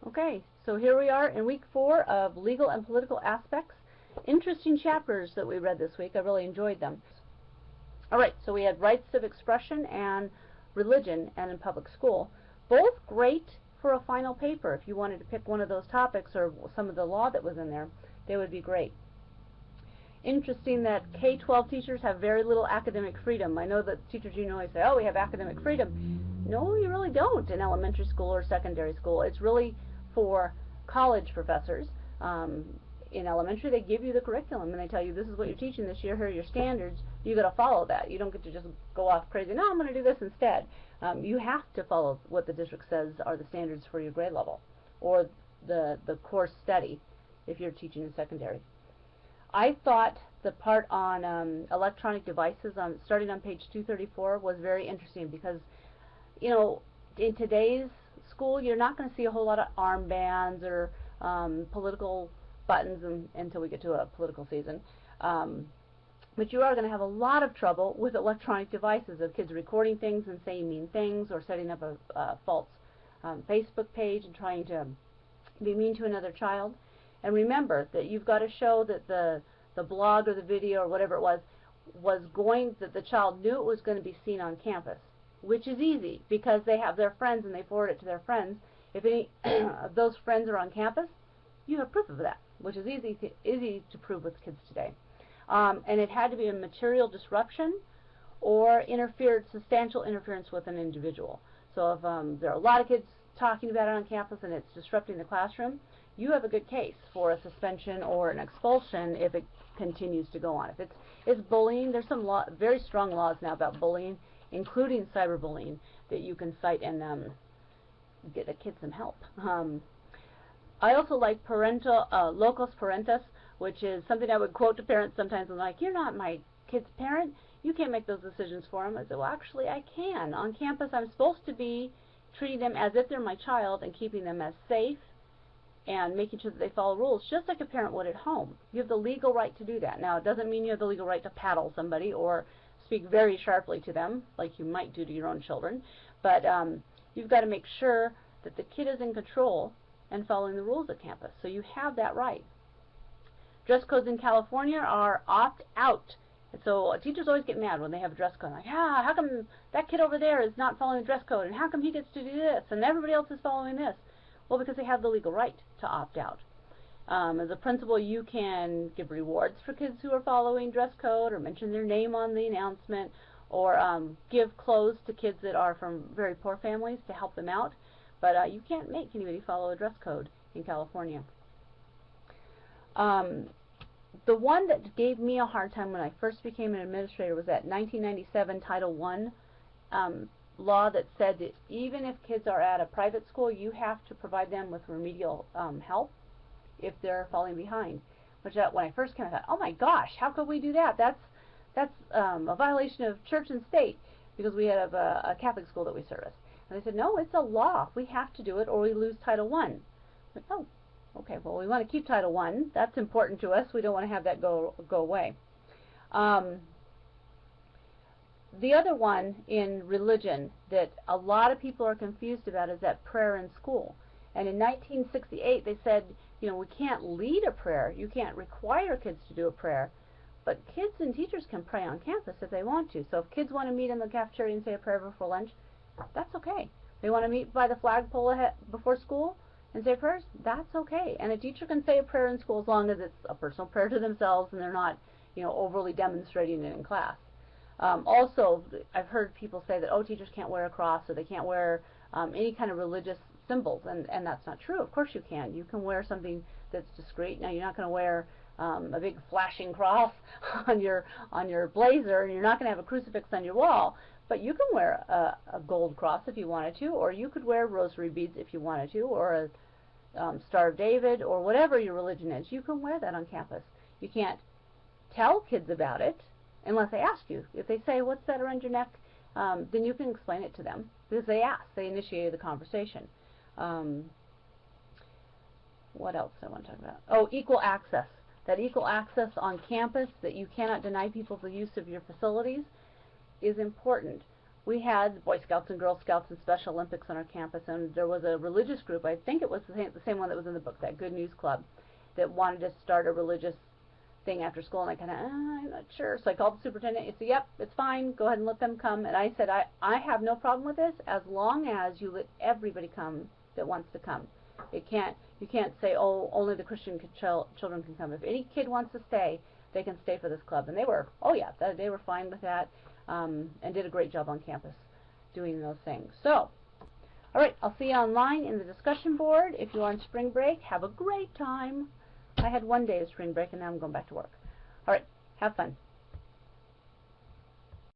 Okay, so here we are in week 4 of Legal and Political Aspects. Interesting chapters that we read this week. I really enjoyed them. Alright, so we had rights of expression and religion and in public school. Both great for a final paper. If you wanted to pick one of those topics or some of the law that was in there, they would be great. Interesting that K-12 teachers have very little academic freedom. I know that teachers always say, oh, we have academic freedom. No, you really don't in elementary school or secondary school. It's really for college professors. In elementary, they give you the curriculum and they tell you this is what you're teaching this year, here are your standards. You got to follow that. You don't get to just go off crazy. No, I'm going to do this instead. You have to follow what the district says are the standards for your grade level or the course study if you're teaching in secondary. I thought the part on electronic devices, starting on page 234, was very interesting because, you know, in today's school, you're not going to see a whole lot of armbands or political buttons until we get to a political season. But you are going to have a lot of trouble with electronic devices of kids recording things and saying mean things or setting up a false Facebook page and trying to be mean to another child. And remember that you've got to show that the blog or the video or whatever it was going, that the child knew it was going to be seen on campus, which is easy because they have their friends and they forward it to their friends. If any of those friends are on campus, you have proof of that, which is easy to prove with kids today. And it had to be a material disruption or substantial interference with an individual. So if there are a lot of kids talking about it on campus and it's disrupting the classroom, you have a good case for a suspension or an expulsion if it continues to go on. If it's bullying, there's some very strong laws now about bullying, including cyberbullying, that you can cite and get the kids some help. I also like locus parentis, which is something I would quote to parents sometimes. I'm like, you're not my kid's parent. You can't make those decisions for them. I said, well, actually, I can. On campus, I'm supposed to be treating them as if they're my child and keeping them as safe and making sure that they follow rules, just like a parent would at home. You have the legal right to do that. Now, it doesn't mean you have the legal right to paddle somebody or speak very sharply to them, like you might do to your own children, but you've got to make sure that the kid is in control and following the rules at campus. So you have that right. Dress codes in California are opt-out. So teachers always get mad when they have a dress code. Like, how come that kid over there is not following the dress code, and how come he gets to do this, and everybody else is following this? Well, because they have the legal right to opt out. As a principal, you can give rewards for kids who are following dress code or mention their name on the announcement or give clothes to kids that are from very poor families to help them out. But you can't make anybody follow a dress code in California. The one that gave me a hard time when I first became an administrator was that 1997 Title I law that said that even if kids are at a private school, you have to provide them with remedial help if they're falling behind. Which when I first came, I thought, oh my gosh, how could we do that? That's a violation of church and state, because we have a Catholic school that we service. And they said, no, it's a law. We have to do it or we lose Title I. But, oh, okay, well, we want to keep Title I. That's important to us. We don't want to have that go away. The other one in religion that a lot of people are confused about is that prayer in school. And in 1968, they said, you know, we can't lead a prayer. You can't require kids to do a prayer. But kids and teachers can pray on campus if they want to. So if kids want to meet in the cafeteria and say a prayer before lunch, that's okay. They want to meet by the flagpole before school and say prayers, that's okay. And a teacher can say a prayer in school as long as it's a personal prayer to themselves and they're not, you know, overly demonstrating it in class. Also, I've heard people say that, oh, teachers can't wear a cross or they can't wear any kind of religious symbols, and that's not true. Of course you can. You can wear something that's discreet. Now, you're not going to wear a big flashing cross on your blazer, and you're not going to have a crucifix on your wall, but you can wear a gold cross if you wanted to, or you could wear rosary beads if you wanted to, or a Star of David, or whatever your religion is. You can wear that on campus. You can't tell kids about it unless they ask you. If they say, what's that around your neck, then you can explain it to them, because they asked. They initiated the conversation. What else I want to talk about? Oh, equal access. That equal access on campus, that you cannot deny people the use of your facilities, is important. we had Boy Scouts and Girl Scouts and Special Olympics on our campus, and there was a religious group, I think it was the same one that was in the book, that Good News Club, that wanted to start a religious thing after school, and I kind of, I'm not sure. So I called the superintendent. He said, yep, it's fine. Go ahead and let them come. And I said, I have no problem with this as long as you let everybody come that wants to come. You can't say, oh, only the Christian children can come. If any kid wants to stay, they can stay for this club. And they were, oh yeah, they were fine with that, and did a great job on campus doing those things. So, all right, I'll see you online in the discussion board. If you're on spring break, have a great time. I had 1 day of spring break, and now I'm going back to work. All right, have fun.